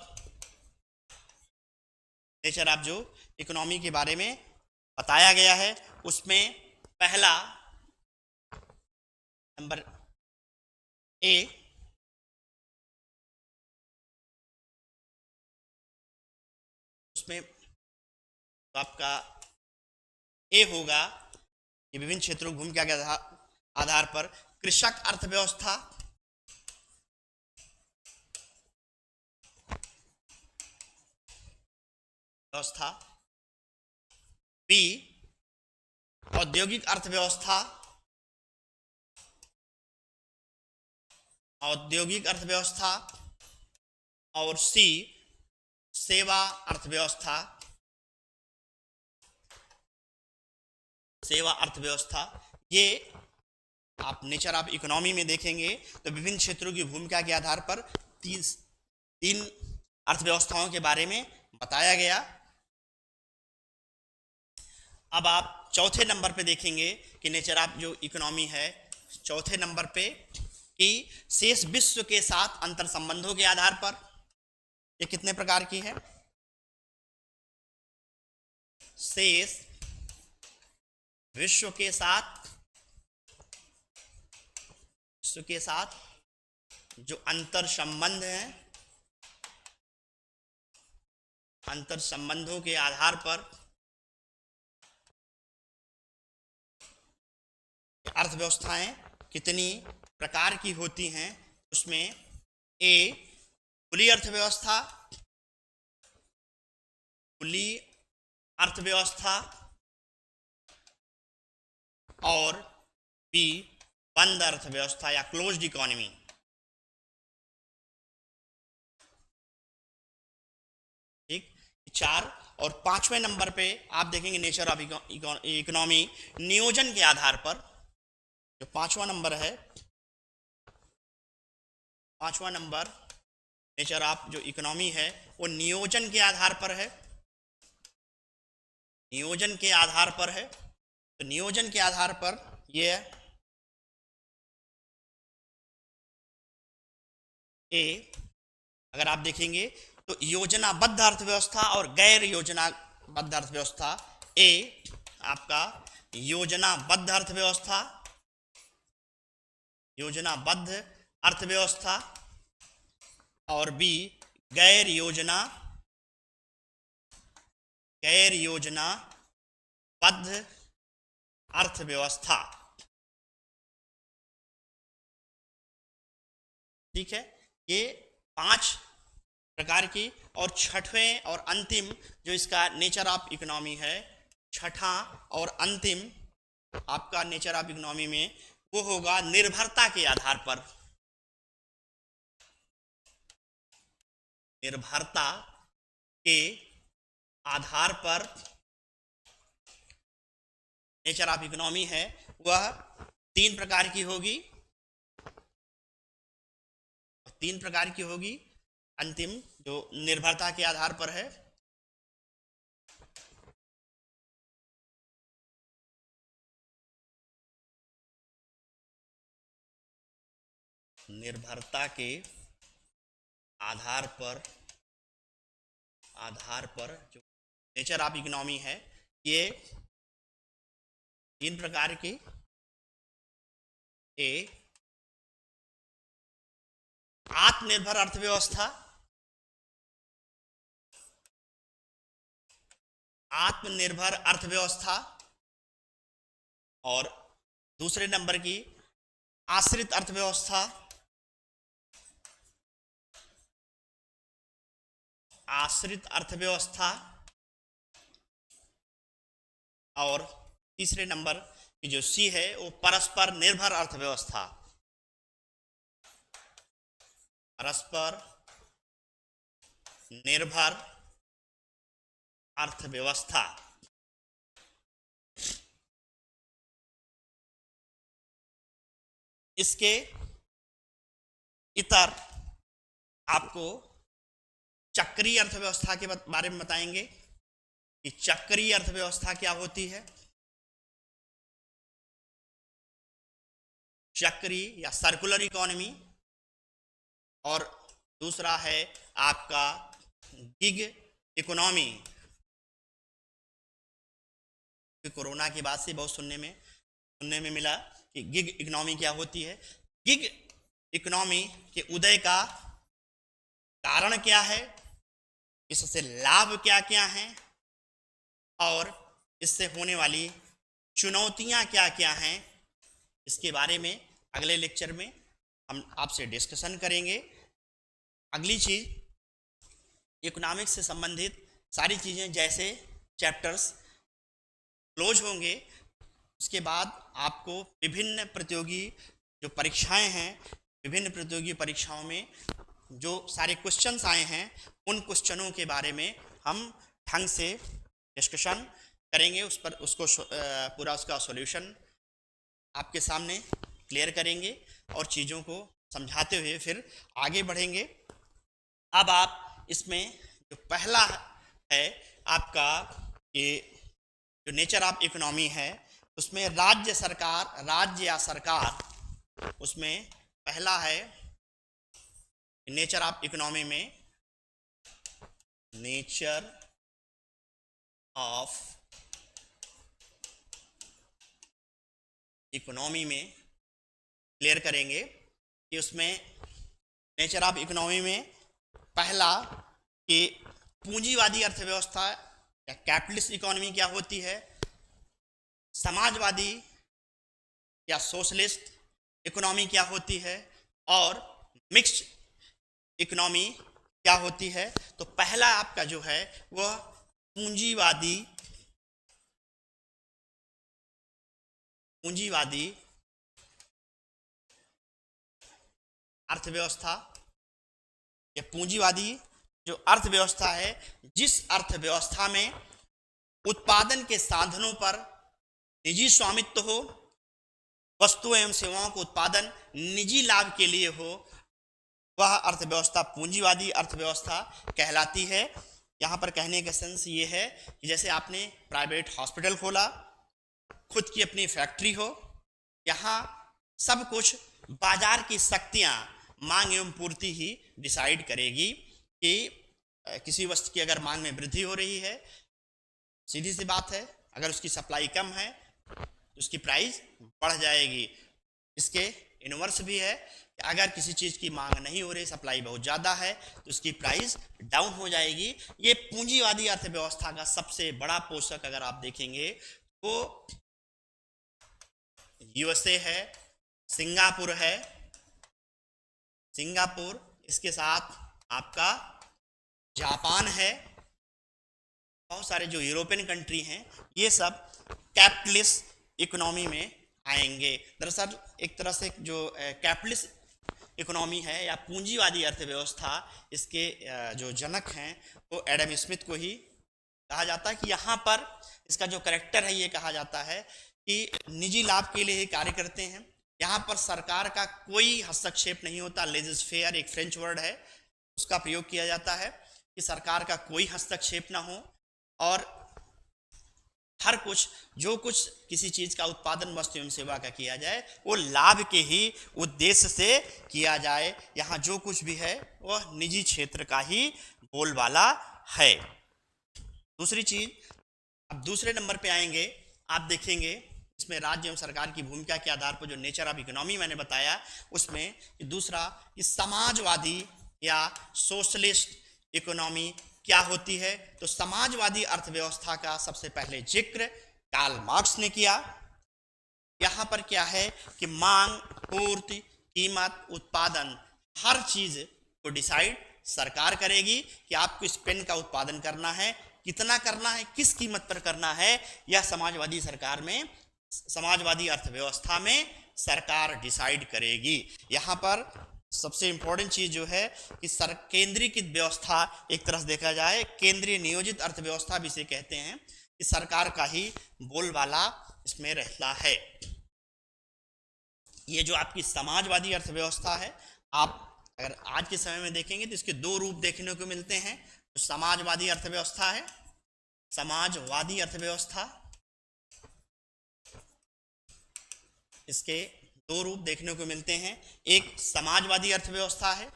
नेचर ऑफ जो इकोनॉमी के बारे में बताया गया है, उसमें पहला नंबर ए, उसमें तो आपका ए होगा कि विभिन्न क्षेत्रों की भूमिका के आधार पर कृषक अर्थव्यवस्था, बी, औद्योगिक अर्थव्यवस्था, और सी, सेवा अर्थव्यवस्था। ये आप नेचर ऑफ इकोनॉमी में देखेंगे तो विभिन्न क्षेत्रों की भूमिका के आधार पर 3 अर्थव्यवस्थाओं के बारे में बताया गया। अब आप चौथे नंबर पे देखेंगे कि नेचर ऑफ जो इकोनॉमी है, चौथे नंबर पे कि शेष विश्व के साथ अंतर संबंधों के आधार पर ये कितने प्रकार की है? शेष विश्व के साथ जो अंतर संबंध हैं, अंतर संबंधों के आधार पर अर्थव्यवस्थाएं कितनी प्रकार की होती हैं, उसमें ए, खुली अर्थव्यवस्था और बी, बंद अर्थव्यवस्था या क्लोज्ड इकोनॉमी। ठीक, 4 और 5वें नंबर पे आप देखेंगे नेचर ऑफ इकोनॉमी नियोजन के आधार पर। जो 5वां नंबर है, 5वां नंबर नेचर ऑफ जो इकोनॉमी है वो नियोजन के आधार पर है, तो नियोजन के आधार पर ये ए, अगर आप देखेंगे तो योजनाबद्ध अर्थव्यवस्था और गैर योजनाबद्ध अर्थव्यवस्था। ए आपका योजनाबद्ध अर्थव्यवस्था, योजनाबद्ध अर्थव्यवस्था, और बी गैर योजनाबद्ध अर्थव्यवस्था। ठीक है, ये 5 प्रकार की। और छठवें और अंतिम जो इसका नेचर ऑफ इकोनॉमी है, छठा और अंतिम आपका नेचर ऑफ इकोनॉमी में वो होगा निर्भरता के आधार पर। निर्भरता के आधार पर नेचर ऑफ इकोनॉमी है, वह 3 प्रकार की होगी। 3 प्रकार की होगी। अंतिम जो निर्भरता के आधार पर है, निर्भरता के आधार पर जो नेचर ऑफ इकोनॉमी है, ये 3 प्रकार की। ए आत्मनिर्भर अर्थव्यवस्था, आत्मनिर्भर अर्थव्यवस्था, और दूसरे नंबर की आश्रित अर्थव्यवस्था, आश्रित अर्थव्यवस्था, और तीसरे नंबर की जो सी है वो परस्पर निर्भर अर्थव्यवस्था, परस्पर निर्भर अर्थव्यवस्था। इसके इतर आपको चक्रीय अर्थव्यवस्था के बारे में बताएंगे कि चक्रीय अर्थव्यवस्था क्या होती है। चक्रीय या सर्कुलर इकोनॉमी, और दूसरा है आपका गिग इकोनॉमी। कोरोना के बाद से बहुत सुनने में मिला कि गिग इकोनॉमी क्या होती है। गिग इकोनॉमी के उदय का कारण क्या है, इससे लाभ क्या क्या हैं, और इससे होने वाली चुनौतियां क्या क्या हैं, इसके बारे में अगले लेक्चर में हम आपसे डिस्कशन करेंगे। अगली चीज, इकोनॉमिक्स से संबंधित सारी चीज़ें जैसे चैप्टर्स क्लोज होंगे, उसके बाद आपको विभिन्न प्रतियोगी जो परीक्षाएं हैं, विभिन्न प्रतियोगी परीक्षाओं में जो सारे क्वेश्चंस आए हैं, उन क्वेश्चनों के बारे में हम ढंग से डिस्कशन करेंगे। उस पर उसको पूरा उसका सॉल्यूशन आपके सामने क्लियर करेंगे और चीज़ों को समझाते हुए फिर आगे बढ़ेंगे। अब आप इसमें जो पहला है आपका ये जो नेचर ऑफ इकोनॉमी है, उसमें राज्य या सरकार, उसमें पहला है नेचर ऑफ इकोनॉमी में, नेचर ऑफ इकोनॉमी में क्लियर करेंगे कि उसमें नेचर ऑफ इकोनॉमी में पहला कि पूंजीवादी अर्थव्यवस्था या कैपिटलिस्ट इकोनॉमी क्या होती है, समाजवादी या सोशलिस्ट इकोनॉमी क्या होती है, और मिक्स्ड इकोनॉमी क्या होती है। तो पहला आपका जो है वह पूंजीवादी अर्थव्यवस्था। यह पूंजीवादी जो अर्थव्यवस्था है, जिस अर्थव्यवस्था में उत्पादन के साधनों पर निजी स्वामित्व हो, वस्तुओं एवं सेवाओं को उत्पादन निजी लाभ के लिए हो, वह अर्थव्यवस्था पूंजीवादी अर्थव्यवस्था कहलाती है। यहाँ पर कहने का सेंस ये है कि जैसे आपने प्राइवेट हॉस्पिटल खोला, खुद की अपनी फैक्ट्री हो, यहाँ सब कुछ बाजार की शक्तियाँ, मांग एवं पूर्ति ही डिसाइड करेगी कि किसी वस्तु की अगर मांग में वृद्धि हो रही है, सीधी सी बात है, अगर उसकी सप्लाई कम है तो उसकी प्राइस बढ़ जाएगी। इसके इनवर्स भी है कि अगर किसी चीज़ की मांग नहीं हो रही, सप्लाई बहुत ज़्यादा है, तो उसकी प्राइस डाउन हो जाएगी। ये पूंजीवादी अर्थव्यवस्था का सबसे बड़ा पोषक अगर आप देखेंगे तो यूएसए है, सिंगापुर है, सिंगापुर, इसके साथ आपका जापान है, बहुत सारे जो यूरोपियन कंट्री हैं, ये सब कैपिटलिस्ट इकोनॉमी में आएंगे। दरअसल एक तरह से जो कैपिटलिस्ट इकोनॉमी है या पूंजीवादी अर्थव्यवस्था, इसके जो जनक हैं वो एडम स्मिथ को ही कहा जाता है कि यहाँ पर इसका जो करेक्टर है ये कहा जाता है कि निजी लाभ के लिए ही कार्य करते हैं। यहाँ पर सरकार का कोई हस्तक्षेप नहीं होता। लेजिस फेयर एक फ्रेंच वर्ड है, उसका प्रयोग किया जाता है कि सरकार का कोई हस्तक्षेप ना हो और हर कुछ जो कुछ किसी चीज का उत्पादन वस्तु एवं सेवा का किया जाए वो लाभ के ही उद्देश्य से किया जाए। यहाँ जो कुछ भी है वह निजी क्षेत्र का ही बोलबाला है। दूसरी चीज, अब दूसरे नंबर पे आएंगे, आप देखेंगे इसमें राज्य एवं सरकार की भूमिका के आधार पर जो नेचर ऑफ इकोनॉमी मैंने बताया, उसमें दूसरा कि समाजवादी या सोशलिस्ट इकोनॉमी क्या होती है। तो समाजवादी अर्थव्यवस्था का सबसे पहले जिक्र कार्ल मार्क्स ने किया। यहां पर क्या है कि मांग, पूर्ति, कीमत, उत्पादन, हर चीज को डिसाइड सरकार करेगी कि आपको इस पेन का उत्पादन करना है, कितना करना है, किस कीमत पर करना है। यह समाजवादी सरकार में, समाजवादी अर्थव्यवस्था में सरकार डिसाइड करेगी। यहां पर सबसे इंपॉर्टेंट चीज जो है कि केंद्रीकृत व्यवस्था, एक तरह से देखा जाए केंद्रीय नियोजित अर्थव्यवस्था भी इसे कहते हैं, कि सरकार का ही बोलबाला इसमें रहता है। ये जो आपकी समाजवादी अर्थव्यवस्था है, आप अगर आज के समय में देखेंगे तो इसके दो रूप देखने को मिलते हैं। तो समाजवादी अर्थव्यवस्था है, समाजवादी अर्थव्यवस्था, इसके दो रूप देखने को मिलते हैं। एक समाजवादी अर्थव्यवस्था है,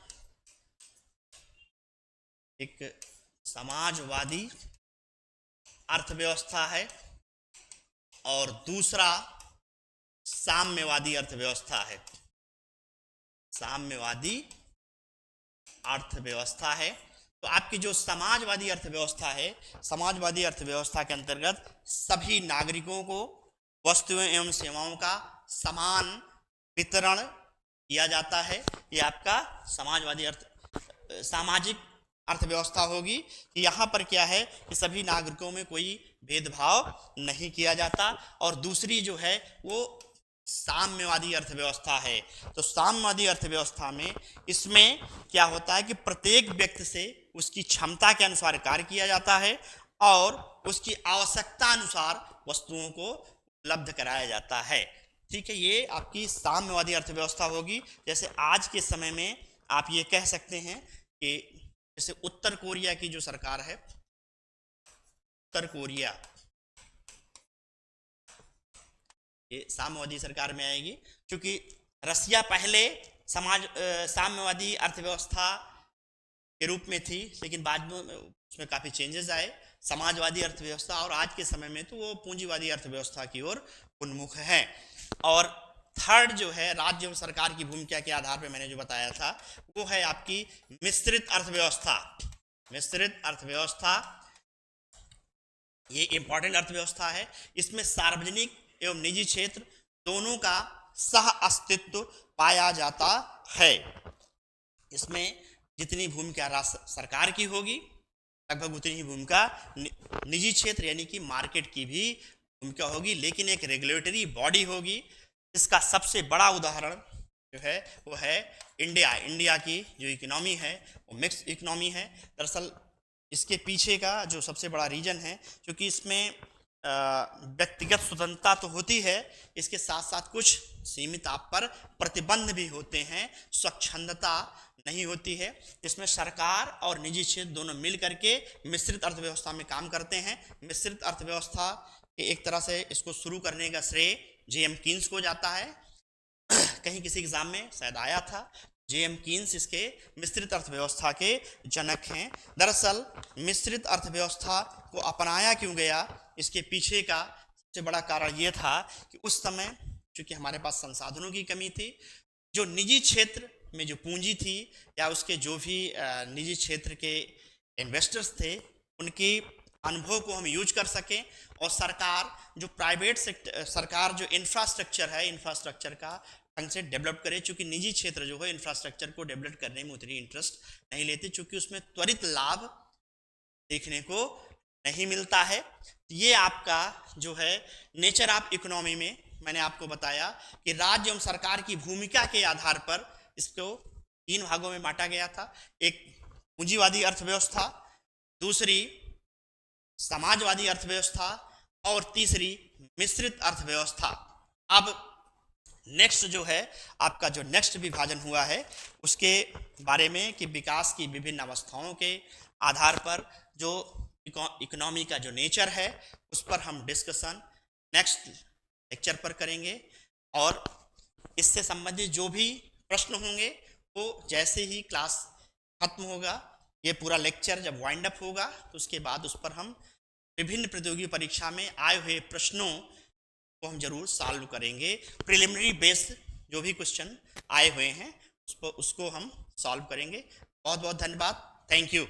एक समाजवादी अर्थव्यवस्था है, और दूसरा साम्यवादी अर्थव्यवस्था है। साम्यवादी अर्थव्यवस्था है। तो आपकी जो समाजवादी अर्थव्यवस्था है, समाजवादी अर्थव्यवस्था के अंतर्गत सभी नागरिकों को वस्तुओं एवं सेवाओं का समान वितरण किया जाता है। ये आपका समाजवादी सामाजिक अर्थव्यवस्था होगी कि यहाँ पर क्या है कि सभी नागरिकों में कोई भेदभाव नहीं किया जाता। और दूसरी जो है वो साम्यवादी अर्थव्यवस्था है। तो साम्यवादी अर्थव्यवस्था में इसमें क्या होता है कि प्रत्येक व्यक्ति से उसकी क्षमता के अनुसार कार्य किया जाता है और उसकी आवश्यकता अनुसार वस्तुओं को उपलब्ध कराया जाता है। ठीक है, ये आपकी साम्यवादी अर्थव्यवस्था होगी। जैसे आज के समय में आप ये कह सकते हैं कि जैसे उत्तर कोरिया की जो सरकार है, उत्तर कोरिया, ये साम्यवादी सरकार में आएगी, क्योंकि रसिया पहले साम्यवादी अर्थव्यवस्था के रूप में थी, लेकिन बाद में उसमें काफ़ी चेंजेस आए, समाजवादी अर्थव्यवस्था, और आज के समय में तो वो पूंजीवादी अर्थव्यवस्था की ओर उन्मुख है। और थर्ड जो है राज्य और सरकार की भूमिका के आधार पर मैंने जो बताया था, वो है आपकी मिश्रित अर्थव्यवस्था। मिश्रित अर्थव्यवस्था ये इंपॉर्टेंट अर्थव्यवस्था है। इसमें सार्वजनिक एवं निजी क्षेत्र दोनों का सह अस्तित्व पाया जाता है। इसमें जितनी भूमिका सरकार की होगी, लगभग उतनी ही भूमिका निजी क्षेत्र यानी कि मार्केट की भी भूमिका होगी, लेकिन एक रेगुलेटरी बॉडी होगी। इसका सबसे बड़ा उदाहरण जो है वो है इंडिया। इंडिया की जो इकोनॉमी है वो मिक्स इकोनॉमी है। दरअसल इसके पीछे का जो सबसे बड़ा रीजन है, क्योंकि इसमें व्यक्तिगत स्वतंत्रता तो होती है, इसके साथ साथ कुछ सीमित आप पर प्रतिबंध भी होते हैं, स्वच्छंदता नहीं होती है। इसमें सरकार और निजी क्षेत्र दोनों मिल करके मिश्रित अर्थव्यवस्था में काम करते हैं। मिश्रित अर्थव्यवस्था के एक तरह से इसको शुरू करने का श्रेय जेएम कीन्स को जाता है। कहीं किसी एग्जाम में शायद आया था, जेएम कीन्स इसके मिश्रित अर्थव्यवस्था के जनक हैं। दरअसल मिश्रित अर्थव्यवस्था को अपनाया क्यों गया, इसके पीछे का सबसे बड़ा कारण ये था कि उस समय चूंकि हमारे पास संसाधनों की कमी थी, जो निजी क्षेत्र में जो पूंजी थी या उसके जो भी निजी क्षेत्र के इन्वेस्टर्स थे, उनके अनुभव को हम यूज कर सकें, और सरकार जो प्राइवेट सेक्टर, सरकार जो इंफ्रास्ट्रक्चर है, इंफ्रास्ट्रक्चर का ढंग से डेवलप करे। चूंकि निजी क्षेत्र जो है इंफ्रास्ट्रक्चर को डेवलप करने में उतनी इंटरेस्ट नहीं लेते, चूंकि उसमें त्वरित लाभ देखने को नहीं मिलता है। ये आपका जो है नेचर ऑफ इकोनॉमी में मैंने आपको बताया कि राज्य एवं सरकार की भूमिका के आधार पर इसको 3 भागों में बांटा गया था। एक पूंजीवादी अर्थव्यवस्था, दूसरी समाजवादी अर्थव्यवस्था, और तीसरी मिश्रित अर्थव्यवस्था। अब नेक्स्ट जो है आपका जो नेक्स्ट विभाजन हुआ है उसके बारे में कि विकास की विभिन्न अवस्थाओं के आधार पर जो इकोनॉमी का जो नेचर है उस पर हम डिस्कशन नेक्स्ट लेक्चर पर करेंगे। और इससे संबंधित जो भी प्रश्न होंगे वो जैसे ही क्लास खत्म होगा, ये पूरा लेक्चर जब वाइंड अप होगा तो उसके बाद उस पर हम विभिन्न प्रतियोगी परीक्षा में आए हुए प्रश्नों को हम जरूर सॉल्व करेंगे। प्रिलिमिनरी बेस्ड जो भी क्वेश्चन आए हुए हैं उसको हम सॉल्व करेंगे। बहुत बहुत धन्यवाद। Thank you.